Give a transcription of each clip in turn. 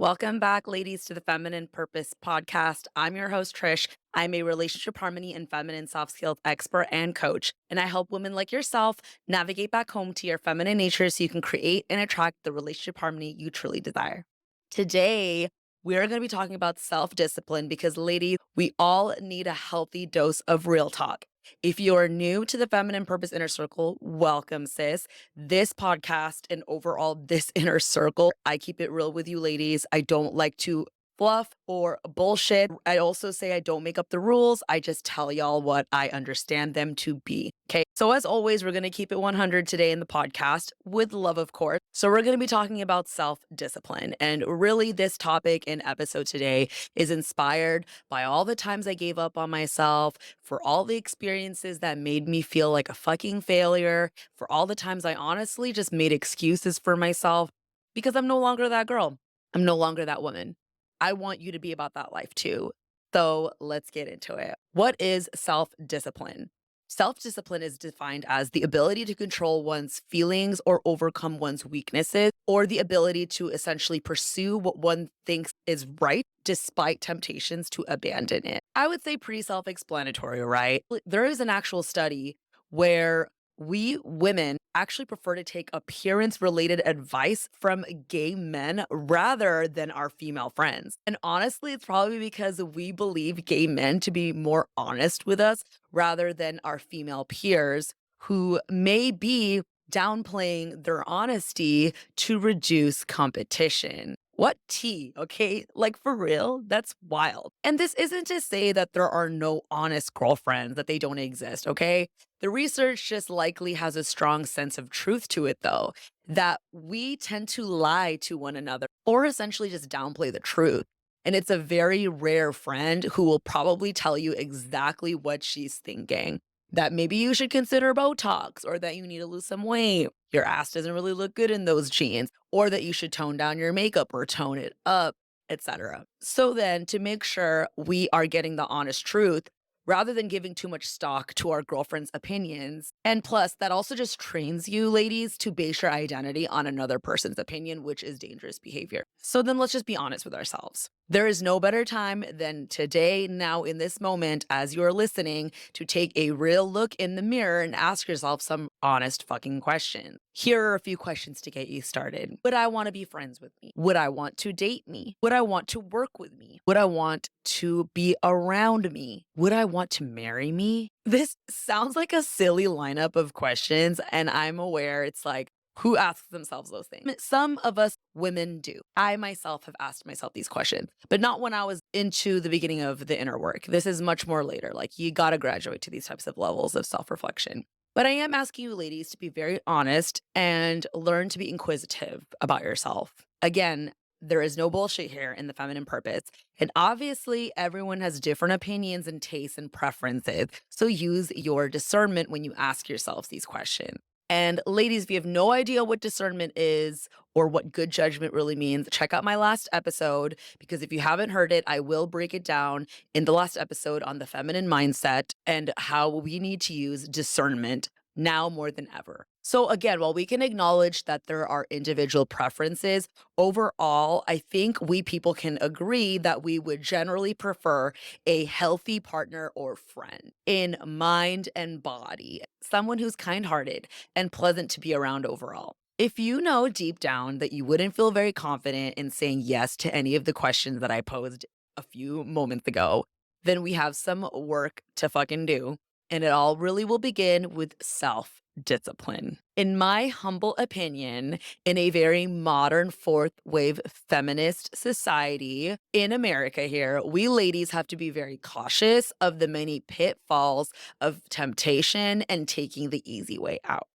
Welcome back, ladies, to the Feminine Purpose podcast. I'm your host, Trish. I'm a relationship harmony and feminine soft skills expert and coach, and I help women like yourself navigate back home to your feminine nature so you can create and attract the relationship harmony you truly desire. Today, we're going to be talking about self discipline because, ladies, we all need a healthy dose of real talk. If you're new to the Feminine Purpose Inner Circle, welcome, sis. This podcast and overall this inner circle, I keep it real with you, ladies. I don't like to fluff or bullshit. I also say I don't make up the rules. I just tell y'all what I understand them to be. Okay. So, as always, we're going to keep it 100 today in the podcast with love, of course. So, we're going to be talking about self discipline. And really, this topic and episode today is inspired by all the times I gave up on myself, for all the experiences that made me feel like a fucking failure, for all the times I honestly just made excuses for myself because I'm no longer that girl. I'm no longer that woman. I want you to be about that life too. So let's get into it. What is self discipline? Self discipline is defined as the ability to control one's feelings or overcome one's weaknesses, or the ability to essentially pursue what one thinks is right despite temptations to abandon it. I would say pretty self explanatory, right? There is an actual study where we women actually prefer to take appearance related advice from gay men rather than our female friends. And honestly, it's probably because we believe gay men to be more honest with us rather than our female peers who may be downplaying their honesty to reduce competition. What tea, okay? Like for real, that's wild. And this isn't to say that there are no honest girlfriends, that they don't exist, okay? The research just likely has a strong sense of truth to it, though, that we tend to lie to one another or essentially just downplay the truth. And it's a very rare friend who will probably tell you exactly what she's thinking. That maybe you should consider Botox, or that you need to lose some weight. Your ass doesn't really look good in those jeans, or that you should tone down your makeup or tone it up, etc. So then, to make sure we are getting the honest truth, rather than giving too much stock to our girlfriend's opinions. And plus, that also just trains you, ladies, to base your identity on another person's opinion, which is dangerous behavior. So then let's just be honest with ourselves. There is no better time than today, now in this moment, as you're listening, to take a real look in the mirror and ask yourself some honest fucking questions. Here are a few questions to get you started. Would I want to be friends with me? Would I want to date me? Would I want to work with me? Would I want to be around me? Would I want to marry me? This sounds like a silly lineup of questions, and I'm aware it's like, who asks themselves those things? Some of us women do. I myself have asked myself these questions, but not when I was into the beginning of the inner work. This is much more later. Like, you got to graduate to these types of levels of self reflection. But I am asking you, ladies, to be very honest and learn to be inquisitive about yourself. Again, there is no bullshit here in the feminine purpose. And obviously, everyone has different opinions and tastes and preferences. So use your discernment when you ask yourselves these questions. And ladies, if you have no idea what discernment is or what good judgment really means, check out my last episode, because if you haven't heard it, I will break it down in the last episode on the feminine mindset and how we need to use discernment now more than ever. So again, while we can acknowledge that there are individual preferences, overall, I think we people can agree that we would generally prefer a healthy partner or friend in mind and body, someone who's kind-hearted and pleasant to be around overall. If you know deep down that you wouldn't feel very confident in saying yes to any of the questions that I posed a few moments ago, then we have some work to fucking do. And it all really will begin with self discipline. In my humble opinion, in a very modern fourth wave feminist society in America here, we ladies have to be very cautious of the many pitfalls of temptation and taking the easy way out.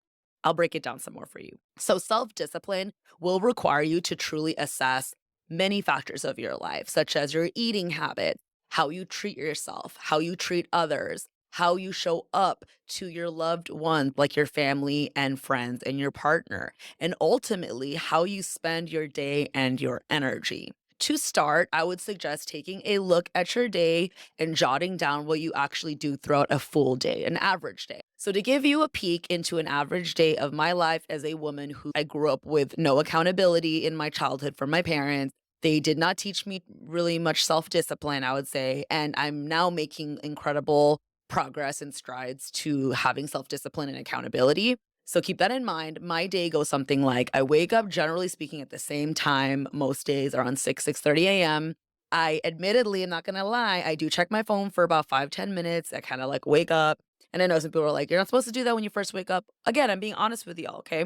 I'll break it down some more for you. So, self discipline will require you to truly assess many factors of your life, such as your eating habits, how you treat yourself, how you treat others, how you show up to your loved ones, like your family and friends and your partner, and ultimately how you spend your day and your energy. To start, I would suggest taking a look at your day and jotting down what you actually do throughout a full day, an average day. So, to give you a peek into an average day of my life as a woman who I grew up with no accountability in my childhood from my parents, They did not teach me really much self-discipline, I would say, and I'm now making incredible progress and strides to having self-discipline and accountability. So keep that in mind. My day goes something like I wake up generally speaking at the same time most days around 6:30 a.m. I admittedly am not gonna lie, I do check my phone for about 5, 10 minutes. I kind of like wake up. And I know some people are like, you're not supposed to do that when you first wake up. Again, I'm being honest with y'all, okay?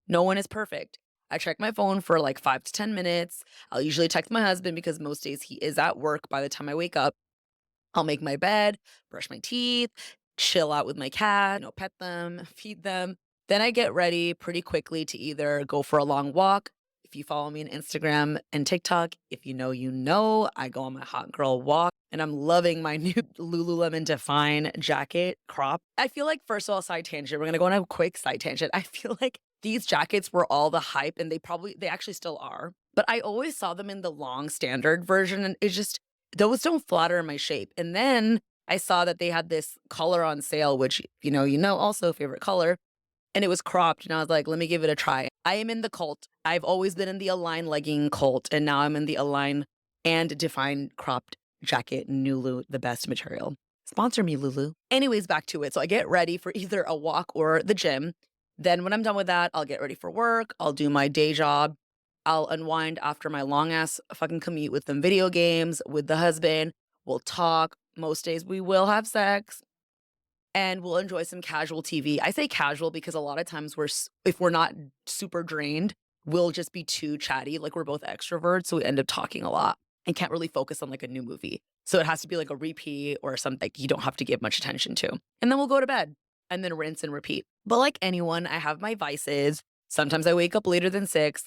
No one is perfect. I check my phone for like 5 to 10 minutes. I'll usually text my husband because most days he is at work by the time I wake up. I'll make my bed, brush my teeth, chill out with my cat, pet them, feed them. Then I get ready pretty quickly to either go for a long walk. If you follow me on Instagram and TikTok, if you know, you know, I go on my hot girl walk and I'm loving my new Lululemon Define jacket crop. I feel like, first of all, side tangent, we're going to go on a quick side tangent. I feel like these jackets were all the hype and they actually still are. But I always saw them in the long standard version and it's just, those don't flatter my shape. And then I saw that they had this color on sale, which, also favorite color, and it was cropped. And I was like, let me give it a try. I am in the cult. I've always been in the Align legging cult. And now I'm in the Align and Define cropped jacket, Nulu, the best material. Sponsor me, Lulu. Anyways, back to it. So I get ready for either a walk or the gym. Then when I'm done with that, I'll get ready for work. I'll do my day job. I'll unwind after my long ass fucking commute with some video games with the husband. We'll talk. Most days we will have sex and we'll enjoy some casual TV. I say casual because a lot of times if we're not super drained, we'll just be too chatty. Like we're both extroverts, so we end up talking a lot and can't really focus on like a new movie. So it has to be like a repeat or something like you don't have to give much attention to. And then we'll go to bed and then rinse and repeat. But like anyone, I have my vices. Sometimes I wake up later than 6.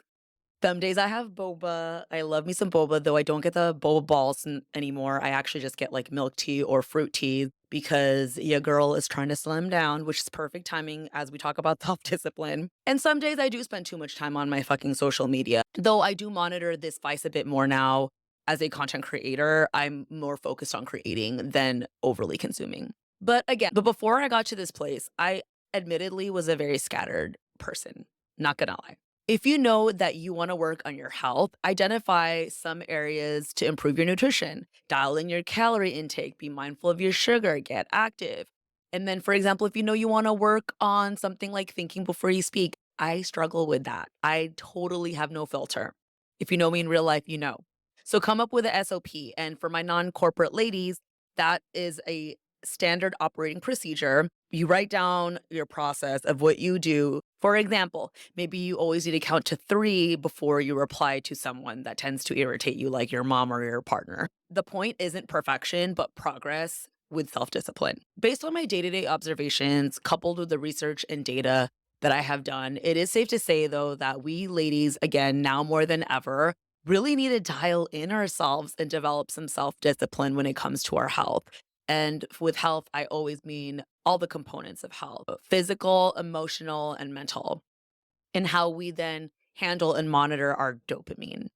Some days I have boba. I love me some boba, though I don't get the boba balls anymore. I actually just get like milk tea or fruit tea because your girl is trying to slim down, which is perfect timing as we talk about self-discipline. And some days I do spend too much time on my fucking social media, though I do monitor this vice a bit more now. As a content creator, I'm more focused on creating than overly consuming. But before I got to this place, I admittedly was a very scattered person, not gonna lie. If you know that you want to work on your health, identify some areas to improve your nutrition. Dial in your calorie intake, be mindful of your sugar, get active. And then, for example, if you know you want to work on something like thinking before you speak, I struggle with that. I totally have no filter. If you know me in real life, you know. So come up with a SOP. And for my non corporate ladies, that is a standard operating procedure. You write down your process of what you do. For example, maybe you always need to count to 3 before you reply to someone that tends to irritate you, like your mom or your partner. The point isn't perfection, but progress with self discipline. Based on my day to day observations, coupled with the research and data that I have done, it is safe to say, though, that we ladies, again, now more than ever, really need to dial in ourselves and develop some self discipline when it comes to our health. And with health, I always mean all the components of health: physical, emotional, and mental, and how we then handle and monitor our dopamine.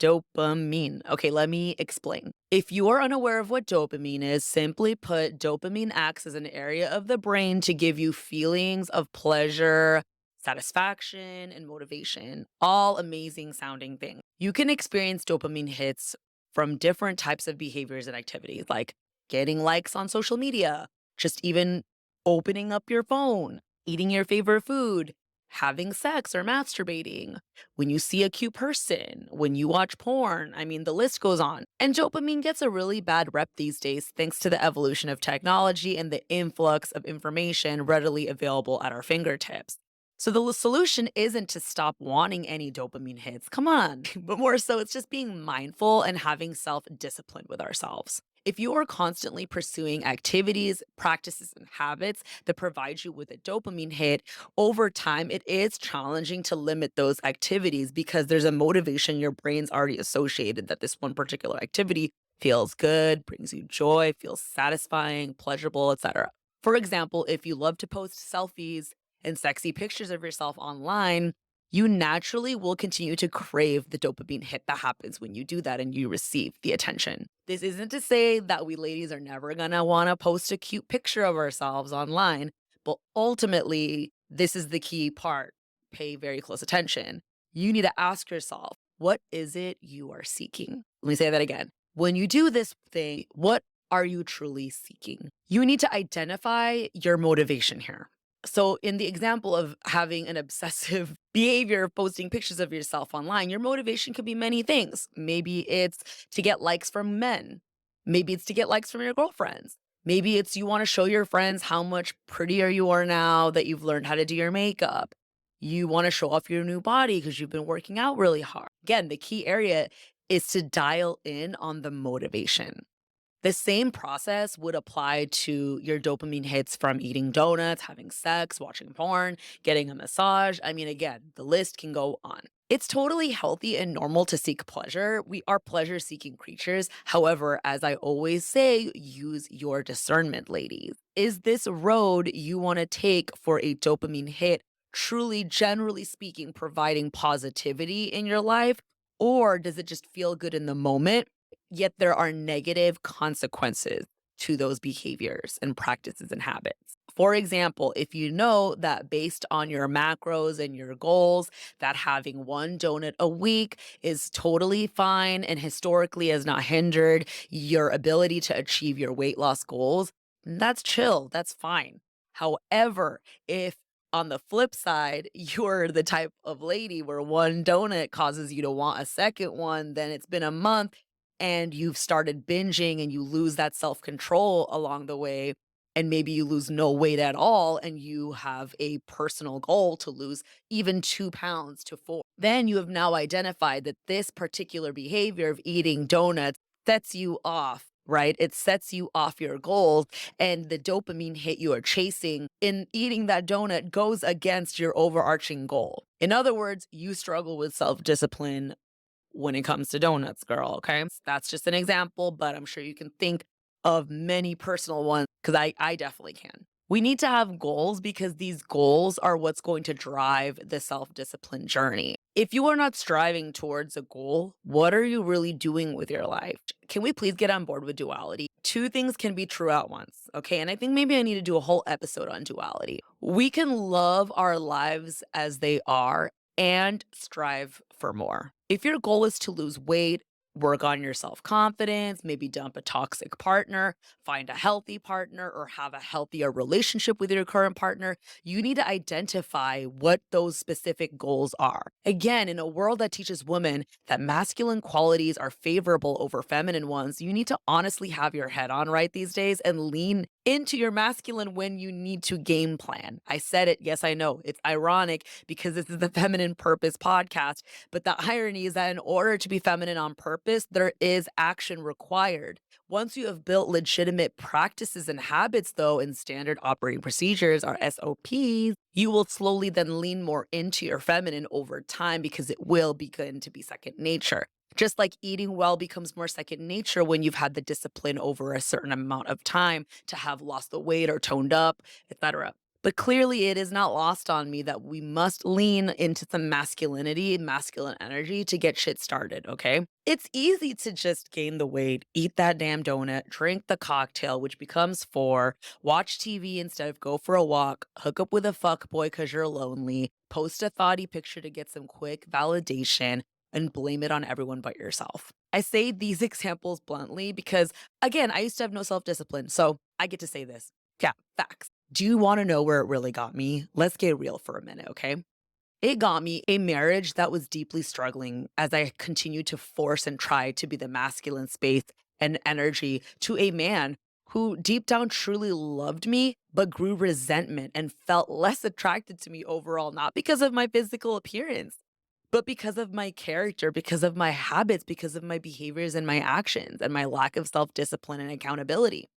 Dopamine. Okay, let me explain. If you are unaware of what dopamine is, simply put, dopamine acts as an area of the brain to give you feelings of pleasure, satisfaction, and motivation. All amazing sounding things. You can experience dopamine hits from different types of behaviors and activities, like getting likes on social media, just even opening up your phone, eating your favorite food, having sex or masturbating, when you see a cute person, when you watch porn. I mean, the list goes on. And dopamine gets a really bad rep these days thanks to the evolution of technology and the influx of information readily available at our fingertips. So the solution isn't to stop wanting any dopamine hits. Come on. But more so, it's just being mindful and having self discipline with ourselves. If you are constantly pursuing activities, practices, and habits that provide you with a dopamine hit, over time, it is challenging to limit those activities because there's a motivation your brain's already associated that this one particular activity feels good, brings you joy, feels satisfying, pleasurable, etc. For example, if you love to post selfies and sexy pictures of yourself online, you naturally will continue to crave the dopamine hit that happens when you do that and you receive the attention. This isn't to say that we ladies are never gonna wanna post a cute picture of ourselves online, but ultimately, this is the key part. Pay very close attention. You need to ask yourself, What is it you are seeking? Let me say that again. When you do this thing, what are you truly seeking? You need to identify your motivation here. So, in the example of having an obsessive behavior of posting pictures of yourself online, your motivation could be many things. Maybe it's to get likes from men. Maybe it's to get likes from your girlfriends. Maybe it's you want to show your friends how much prettier you are now that you've learned how to do your makeup. You want to show off your new body because you've been working out really hard. Again, the key area is to dial in on the motivation. The same process would apply to your dopamine hits from eating donuts, having sex, watching porn, getting a massage. I mean, again, the list can go on. It's totally healthy and normal to seek pleasure. We are pleasure seeking creatures. However, as I always say, use your discernment, ladies. Is this road you want to take for a dopamine hit truly, generally speaking, providing positivity in your life? Or does it just feel good in the moment? Yet there are negative consequences to those behaviors and practices and habits. For example, if you know that based on your macros and your goals, that having one donut a week is totally fine and historically has not hindered your ability to achieve your weight loss goals, that's chill, that's fine. However, if on the flip side, you're the type of lady where one donut causes you to want a second one, then it's been a month and you've started binging and you lose that self control along the way, and maybe you lose no weight at all, and you have a personal goal to lose even 2 pounds to 4. Then you have now identified that this particular behavior of eating donuts sets you off. Right? It sets you off your goals, and the dopamine hit you are chasing in eating that donut goes against your overarching goal. In other words, you struggle with self discipline when it comes to donuts, girl, okay? That's just an example, but I'm sure you can think of many personal ones because I definitely can. We need to have goals because these goals are what's going to drive the self discipline journey. If you are not striving towards a goal, what are you really doing with your life? Can we please get on board with duality? Two things can be true at once, okay? And I think maybe I need to do a whole episode on duality. We can love our lives as they are and strive for more. If your goal is to lose weight, work on your self confidence, maybe dump a toxic partner, find a healthy partner, or have a healthier relationship with your current partner, you need to identify what those specific goals are. Again, in a world that teaches women that masculine qualities are favorable over feminine ones, you need to honestly have your head on right these days and lean into your masculine when you need to game plan. I said it. Yes, I know. It's ironic because this is the Feminine Purpose podcast. But the irony is that in order to be feminine on purpose, there is action required. Once you have built legitimate practices and habits, though, and standard operating procedures or SOPs, you will slowly then lean more into your feminine over time because it will begin to be second nature. Just like eating well becomes more second nature when you've had the discipline over a certain amount of time to have lost the weight or toned up, etc. But clearly, it is not lost on me that we must lean into some masculinity, masculine energy to get shit started, okay? It's easy to just gain the weight, eat that damn donut, drink the cocktail, which becomes four, watch TV instead of go for a walk, hook up with a fuck boy because you're lonely, post a thoughty picture to get some quick validation, and blame it on everyone but yourself. I say these examples bluntly because, again, I used to have no self discipline, so I get to say this. Yeah, facts. Do you want to know where it really got me? Let's get real for a minute, okay? It got me a marriage that was deeply struggling as I continued to force and try to be the masculine space and energy to a man who deep down truly loved me, but grew resentment and felt less attracted to me overall, not because of my physical appearance, but because of my character, because of my habits, because of my behaviors and my actions and my lack of self discipline and accountability.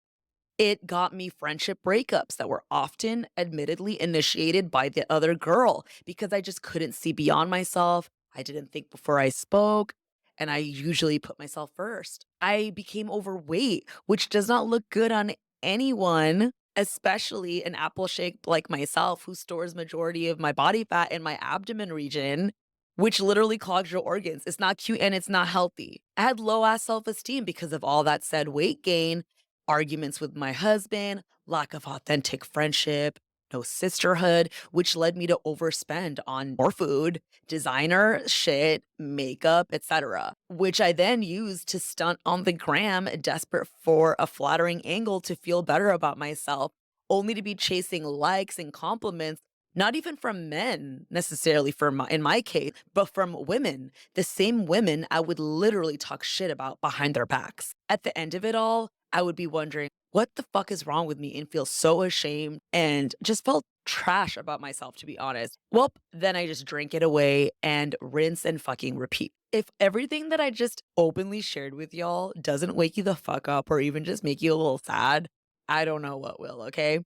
It got me friendship breakups that were often admittedly initiated by the other girl because I just couldn't see beyond myself. I didn't think before I spoke, and I usually put myself first. I became overweight, which does not look good on anyone, especially an apple shaped like myself who stores majority of my body fat in my abdomen region, which literally clogs your organs. It's not cute and it's not healthy. I had low ass self esteem because of all that said weight gain, arguments with my husband, lack of authentic friendship. no sisterhood, which led me to overspend on more food, designer shit, makeup, etc., which I then used to stunt on the gram, desperate for a flattering angle to feel better about myself, only to be chasing likes and compliments. Not even from men necessarily for in my case, but from women, the same women I would literally talk shit about behind their backs. At the end of it all, I would be wondering, what the fuck is wrong with me and feel so ashamed and just felt trash about myself, to be honest. Well, then I just drink it away and rinse and fucking repeat. If everything that I just openly shared with y'all doesn't wake you the fuck up or even just make you a little sad, I don't know what will, okay?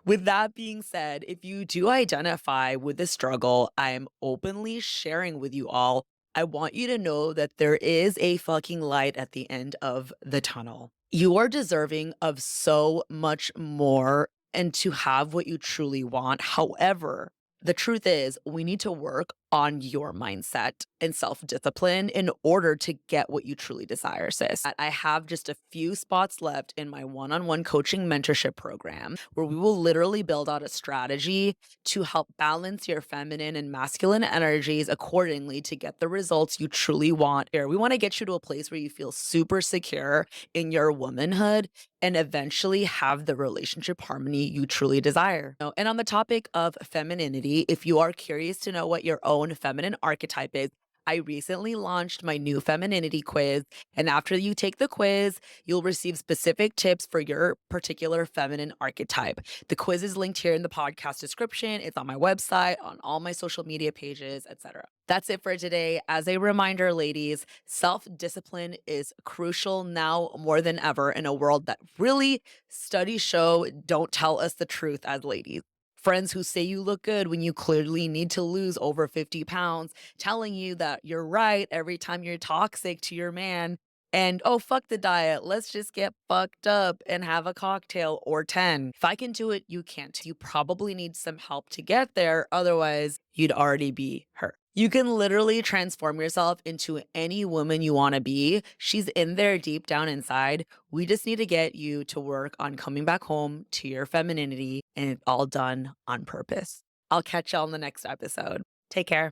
With that being said, if you do identify with the struggle I am openly sharing with you all, I want you to know that there is a fucking light at the end of the tunnel. You are deserving of so much more and to have what you truly want. However, the truth is, we need to work on your mindset and self discipline in order to get what you truly desire, sis. I have just a few spots left in my one on one coaching mentorship program where we will literally build out a strategy to help balance your feminine and masculine energies accordingly to get the results you truly want. Here, we want to get you to a place where you feel super secure in your womanhood and eventually have the relationship harmony you truly desire. And on the topic of femininity, if you are curious to know what your own feminine archetype is, I recently launched my new femininity quiz. And after you take the quiz, you'll receive specific tips for your particular feminine archetype. The quiz is linked here in the podcast description. It's on my website, on all my social media pages, etc. That's it for today. As a reminder, ladies, self discipline is crucial now more than ever in a world that really studies show don't tell us the truth as ladies. Friends who say you look good when you clearly need to lose over 50 pounds, telling you that you're right every time you're toxic to your man. And oh, fuck the diet. Let's just get fucked up and have a cocktail or 10. If I can do it, you can't. You probably need some help to get there. Otherwise, you'd already be hurt. You can literally transform yourself into any woman you want to be. She's in there deep down inside. We just need to get you to work on coming back home to your femininity, and it's all done on purpose. I'll catch y'all in the next episode. Take care.